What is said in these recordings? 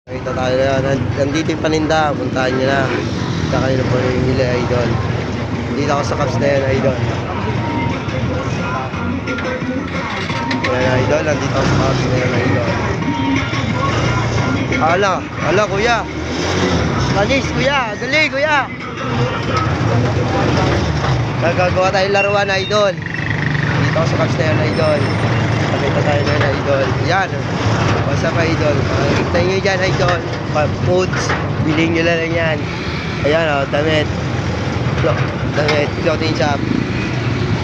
Nakita tayo na, nandito yung paninda, puntahan nyo na. Kita kayo na po yung hili, idol. Dito ako sa Caps na yan, idol. Ayan, idol, nandito ako sa Caps na yan, idol. Ala, kuya. Tanis, kuya, dali, kuya. Gagawa tayong laruan, idol. Dito ako sa Caps na yan, idol. Nakita tayo na yan, idol. Yan. Basta pa, idol. Makikita nyo dyan, idol. Foods. Bilhin nyo lang yan. Ayan, o. Damit. Clothing shop.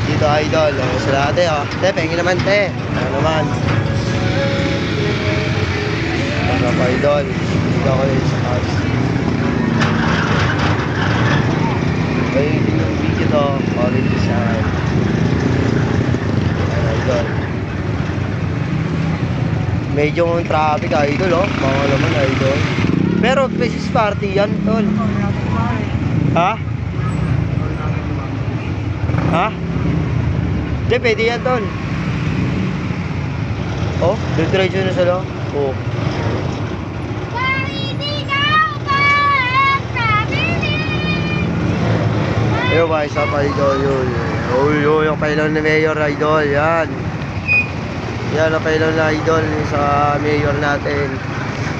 Dito, idol. Sa lahat, o. Te, pengi naman, te. Ano naman. Basta pa, idol. Dito ako yun sa house. Kaya yung video to. Quality design. Ayan, idol. Medyo ng traffic, idol, oh. Mga naman, idol. Pero, Christmas party yan, tol. Ha? Ha? Hindi, pwede yan, tol. Oh, diretso na sila. Oh. Yo, ba, isa pa, idol, yun. Yung pailaw ni Mayor, idol, yan. Yan ang pailaw na idol sa mayor natin.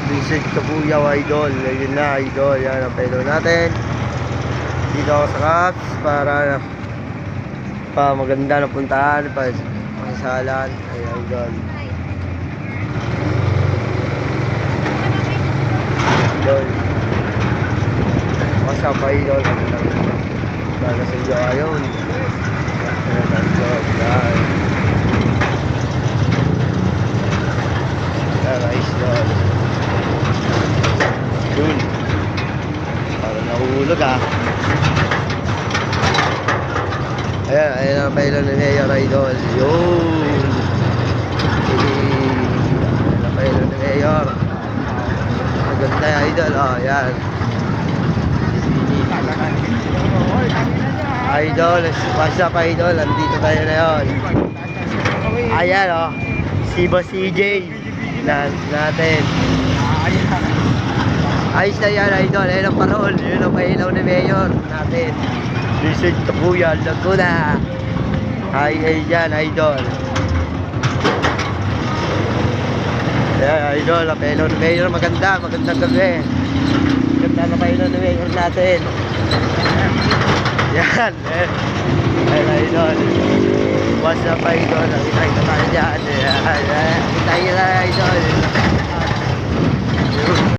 Visit Kabuyaw, idol. Ayun na, idol. Yan ang pailaw natin. Dito ako sa Caps para maganda na puntahan, pasalan. Ayun, idol. Idol. Masa pa, idol. Para sa iyo ayaw. Ayun, idol. Guys, yun. Parang nahulog, ha. Ayan ang pailaw ni Mayor, idol. Yun. Ayan ang pailaw ni Mayor. Maganda, idol. Oh, yan. Idol, basta pa, idol. Nandito tayo na yun. Ayan, oh. Si Boss CJ natin. Ayos na yan, idol. Ayun ang parol. Yun ang pailaw ni Mayor natin. Visit Kabuyaw, Laguna. Ay dyan, idol. Ayan, idol. Ang pailaw ni Mayor. Magandang gabi. Maganda na pailaw ni Mayor natin. Yan. Ayan, idol. What's up, idol? Nakita tayo dyan. Kita nyo na, idol.